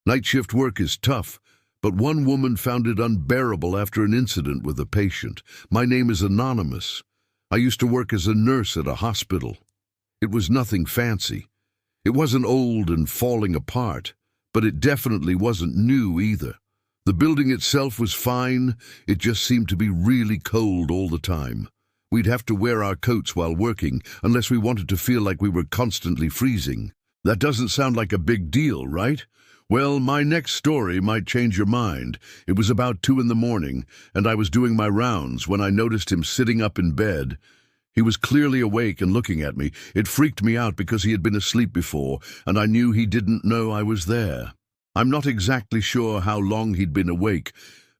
Night shift work is tough, but one woman found it unbearable after an incident with a patient. My name is Anonymous. I used to work as a nurse at a hospital. It was nothing fancy. It wasn't old and falling apart, but it definitely wasn't new either. The building itself was fine, it just seemed to be really cold all the time. We'd have to wear our coats while working, unless we wanted to feel like we were constantly freezing. That doesn't sound like a big deal, right? Well, my next story might change your mind. It was about 2 in the morning, and I was doing my rounds when I noticed him sitting up in bed. He was clearly awake and looking at me. It freaked me out because he had been asleep before, and I knew he didn't know I was there. I'm not exactly sure how long he'd been awake,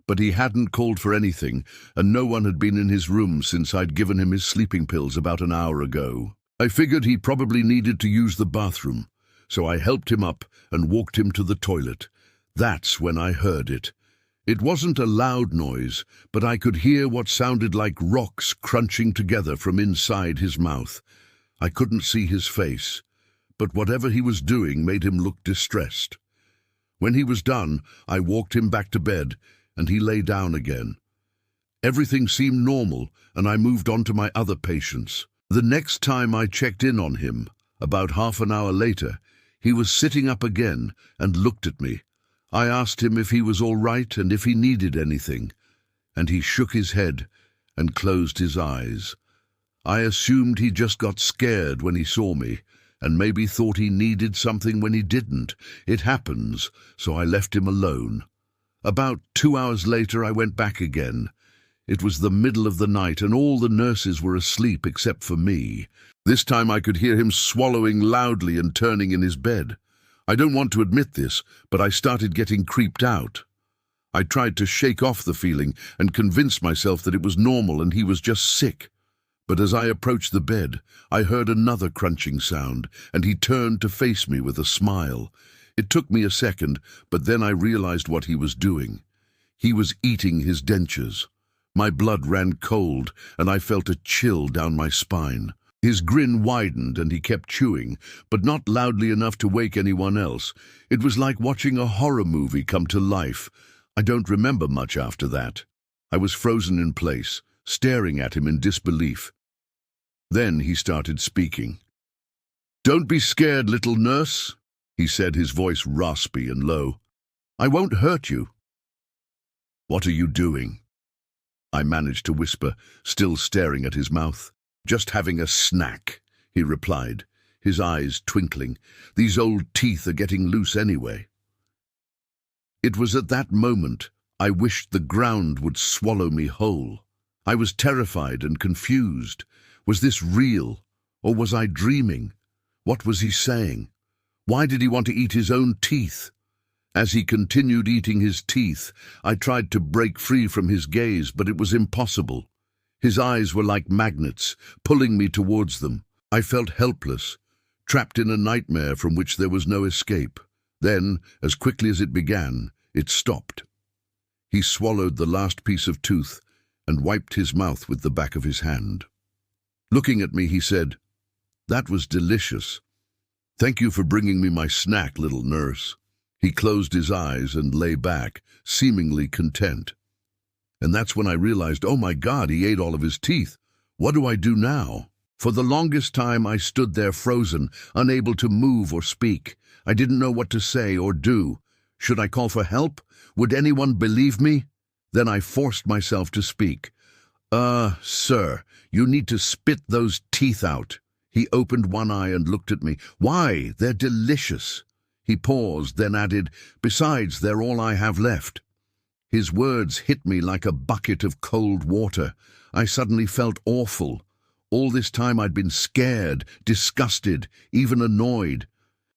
but he hadn't called for anything, and no one had been in his room since I'd given him his sleeping pills about an hour ago. I figured he probably needed to use the bathroom, so I helped him up and walked him to the toilet. That's when I heard it. It wasn't a loud noise, but I could hear what sounded like rocks crunching together from inside his mouth. I couldn't see his face, but whatever he was doing made him look distressed. When he was done, I walked him back to bed, and he lay down again. Everything seemed normal, and I moved on to my other patients. The next time I checked in on him, about half an hour later, he was sitting up again and looked at me. I asked him if he was all right and if he needed anything, and he shook his head and closed his eyes. I assumed he just got scared when he saw me, and maybe thought he needed something when he didn't. It happens, so I left him alone. About 2 hours later, I went back again. It was the middle of the night, and all the nurses were asleep except for me. This time I could hear him swallowing loudly and turning in his bed. I don't want to admit this, but I started getting creeped out. I tried to shake off the feeling and convince myself that it was normal and he was just sick. But as I approached the bed, I heard another crunching sound, and he turned to face me with a smile. It took me a second, but then I realized what he was doing. He was eating his dentures. My blood ran cold, and I felt a chill down my spine. His grin widened, and he kept chewing, but not loudly enough to wake anyone else. It was like watching a horror movie come to life. I don't remember much after that. I was frozen in place, staring at him in disbelief. Then he started speaking. "Don't be scared, little nurse," he said, his voice raspy and low. "I won't hurt you." "What are you doing?" I managed to whisper, still staring at his mouth. "Just having a snack," he replied, his eyes twinkling. "These old teeth are getting loose anyway." It was at that moment I wished the ground would swallow me whole. I was terrified and confused. Was this real, or was I dreaming? What was he saying? Why did he want to eat his own teeth? As he continued eating his teeth, I tried to break free from his gaze, but it was impossible. His eyes were like magnets, pulling me towards them. I felt helpless, trapped in a nightmare from which there was no escape. Then, as quickly as it began, it stopped. He swallowed the last piece of tooth and wiped his mouth with the back of his hand. Looking at me, he said, "That was delicious. Thank you for bringing me my snack, little nurse." He closed his eyes and lay back, seemingly content. And that's when I realized, oh my God, he ate all of his teeth. What do I do now? For the longest time, I stood there frozen, unable to move or speak. I didn't know what to say or do. Should I call for help? Would anyone believe me? Then I forced myself to speak. Sir, you need to spit those teeth out." He opened one eye and looked at me. "Why? They're delicious." He paused, then added, "Besides, they're all I have left." His words hit me like a bucket of cold water. I suddenly felt awful. All this time I'd been scared, disgusted, even annoyed.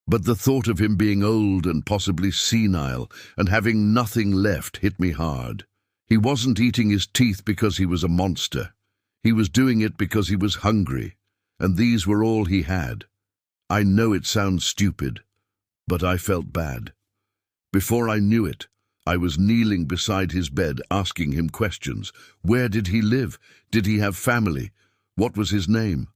But the thought of him being old and possibly senile and having nothing left hit me hard. He wasn't eating his teeth because he was a monster. He was doing it because he was hungry, and these were all he had. I know it sounds stupid, but I felt bad. Before I knew it, I was kneeling beside his bed, asking him questions. Where did he live? Did he have family? What was his name?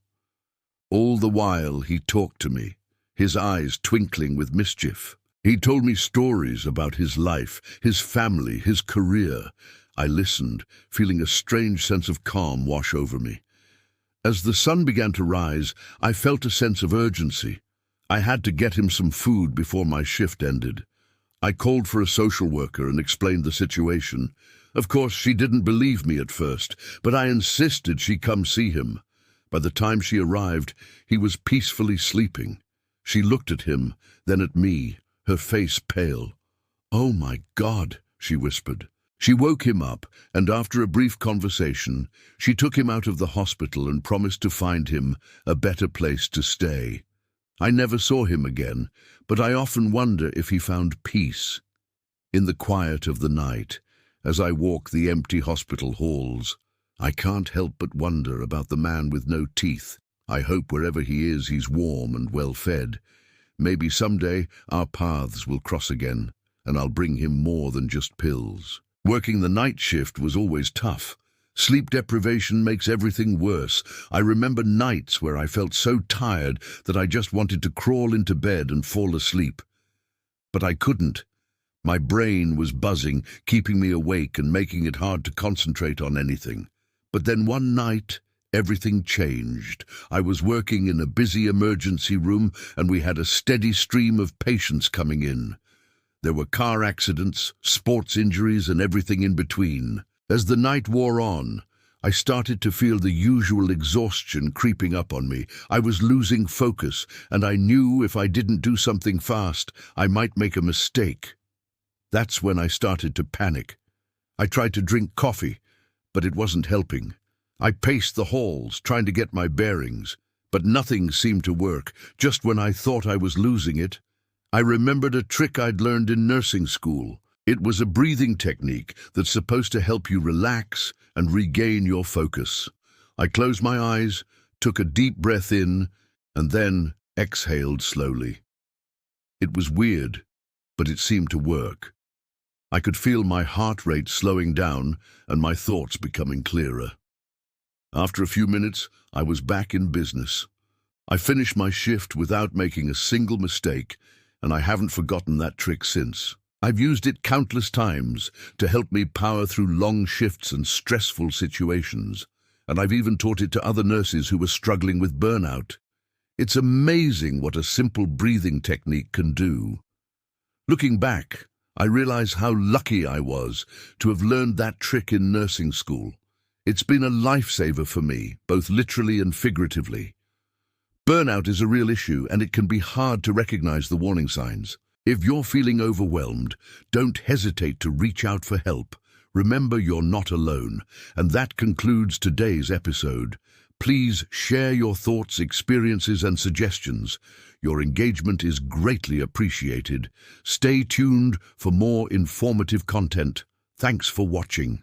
All the while he talked to me, his eyes twinkling with mischief. He told me stories about his life, his family, his career. I listened, feeling a strange sense of calm wash over me. As the sun began to rise, I felt a sense of urgency. I had to get him some food before my shift ended. I called for a social worker and explained the situation. Of course, she didn't believe me at first, but I insisted she come see him. By the time she arrived, he was peacefully sleeping. She looked at him, then at me, her face pale. "Oh my God," she whispered. She woke him up, and after a brief conversation, she took him out of the hospital and promised to find him a better place to stay. I never saw him again, but I often wonder if he found peace. In the quiet of the night, as I walk the empty hospital halls, I can't help but wonder about the man with no teeth. I hope wherever he is, he's warm and well fed. Maybe someday our paths will cross again, and I'll bring him more than just pills. Working the night shift was always tough. Sleep deprivation makes everything worse. I remember nights where I felt so tired that I just wanted to crawl into bed and fall asleep. But I couldn't. My brain was buzzing, keeping me awake and making it hard to concentrate on anything. But then one night, everything changed. I was working in a busy emergency room, and we had a steady stream of patients coming in. There were car accidents, sports injuries, and everything in between. As the night wore on, I started to feel the usual exhaustion creeping up on me. I was losing focus, and I knew if I didn't do something fast, I might make a mistake. That's when I started to panic. I tried to drink coffee, but it wasn't helping. I paced the halls, trying to get my bearings, but nothing seemed to work. Just when I thought I was losing it, I remembered a trick I'd learned in nursing school. It was a breathing technique that's supposed to help you relax and regain your focus. I closed my eyes, took a deep breath in, and then exhaled slowly. It was weird, but it seemed to work. I could feel my heart rate slowing down and my thoughts becoming clearer. After a few minutes, I was back in business. I finished my shift without making a single mistake, and I haven't forgotten that trick since. I've used it countless times to help me power through long shifts and stressful situations, and I've even taught it to other nurses who were struggling with burnout. It's amazing what a simple breathing technique can do. Looking back, I realize how lucky I was to have learned that trick in nursing school. It's been a lifesaver for me, both literally and figuratively. Burnout is a real issue, and it can be hard to recognize the warning signs. If you're feeling overwhelmed, don't hesitate to reach out for help. Remember, you're not alone. And that concludes today's episode. Please share your thoughts, experiences, and suggestions. Your engagement is greatly appreciated. Stay tuned for more informative content. Thanks for watching.